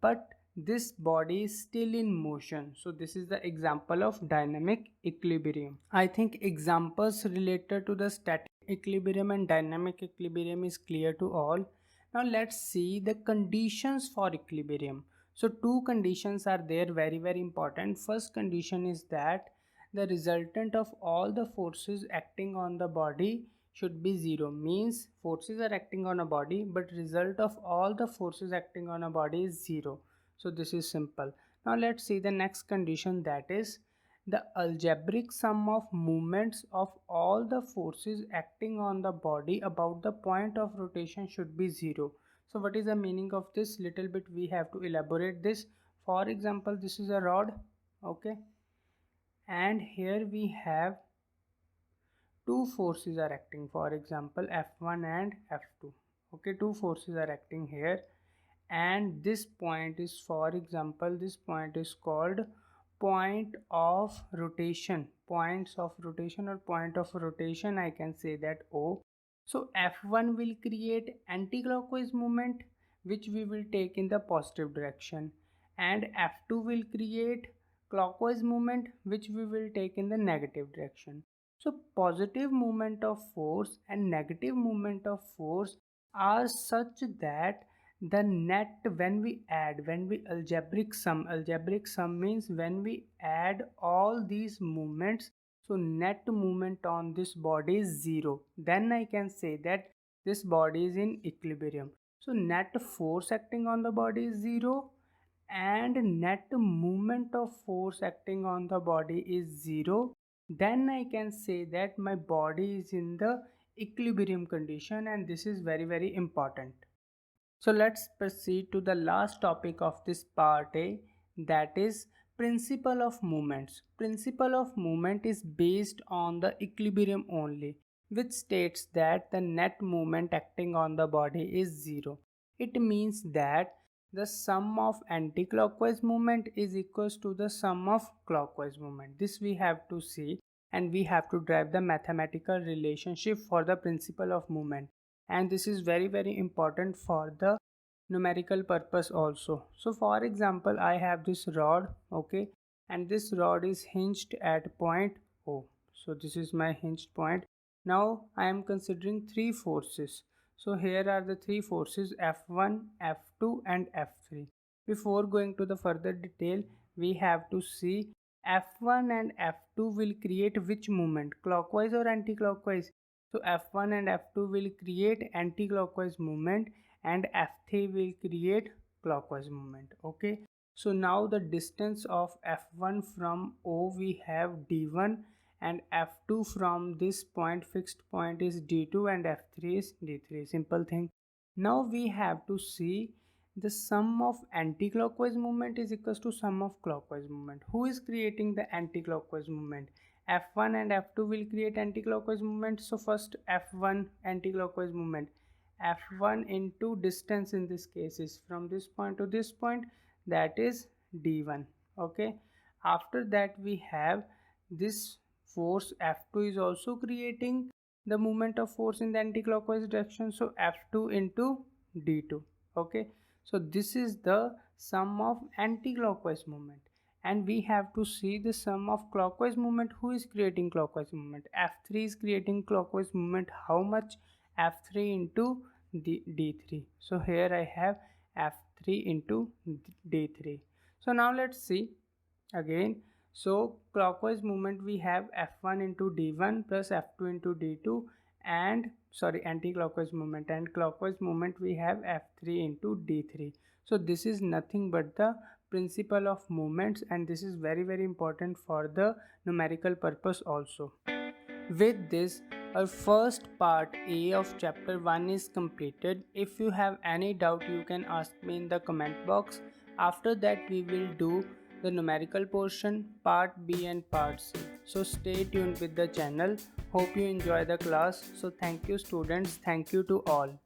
but this body is still in motion. So this is the example of dynamic equilibrium. I think examples related to the static equilibrium and dynamic equilibrium is clear to all. Now let's see the conditions for equilibrium. So two conditions are there, very important. First condition is that the resultant of all the forces acting on the body should be zero. Means forces are acting on a body but result of all the forces acting on a body is zero. So this is simple. Now let's see the next condition, that is the algebraic sum of moments of all the forces acting on the body about the point of rotation should be zero. So what is the meaning of this? Little bit we have to elaborate this. For example, this is a rod, okay, and here we have two forces are acting, for example F1 and F2. Okay, two forces are acting here, and this point is, for example, this point is called point of rotation, points of rotation or point of rotation, I can say that O. So F1 will create anti-clockwise movement which we will take in the positive direction, and F2 will create clockwise movement which we will take in the negative direction. So positive movement of force and negative movement of force are such that the net, when we add, when we algebraic sum means when we add all these movements, so net movement on this body is zero, then I can say that this body is in equilibrium. So net force acting on the body is zero and net movement of force acting on the body is zero, then I can say that my body is in the equilibrium condition, and this is very important. So let's proceed to the last topic of this part A, that is principle of movements. Principle of movement is based on the equilibrium only, which states that the net movement acting on the body is zero. It means that the sum of anti-clockwise movement is equals to the sum of clockwise movement. This we have to see, and we have to drive the mathematical relationship for the principle of movement, and this is very important for the numerical purpose also. So for example, I have this rod, okay, and this rod is hinged at point O. So this is my hinged point. Now I am considering three forces. So here are the three forces, F1, F2 and F3. Before going to the further detail, we have to see F1 and F2 will create which movement, clockwise or anti-clockwise. So F1 and F2 will create anti-clockwise movement and F3 will create clockwise movement. Okay, so now the distance of F1 from O we have D1, and F2 from this point, fixed point, is D2, and F3 is D3. Simple thing. Now we have to see the sum of anti-clockwise movement is equals to sum of clockwise movement. Who is creating the anti-clockwise movement? F1 and F2 will create anti-clockwise movement. So first F1 anti-clockwise movement, F1 into distance in this case is from this point to this point, that is D1. Okay, after that we have this force F2 is also creating the movement of force in the anti-clockwise direction, so F2 into D2. Okay, so this is the sum of anti-clockwise movement, and we have to see the sum of clockwise movement. Who is creating clockwise movement? F3 is creating clockwise movement. How much? F3 into D3. So here I have F3 into D3. So now let's see again. So clockwise movement we have F1 into D1 plus F2 into D2, and sorry, anti-clockwise movement, and clockwise movement we have F3 into D3. So this is nothing but the principle of movements, and this is very important for the numerical purpose also. With this, our first part A of chapter 1 is completed. If you have any doubt, you can ask me in the comment box. After that, we will do the numerical portion, part B and part C. So stay tuned with the channel. Hope you enjoy the class. So thank you students. Thank you to all.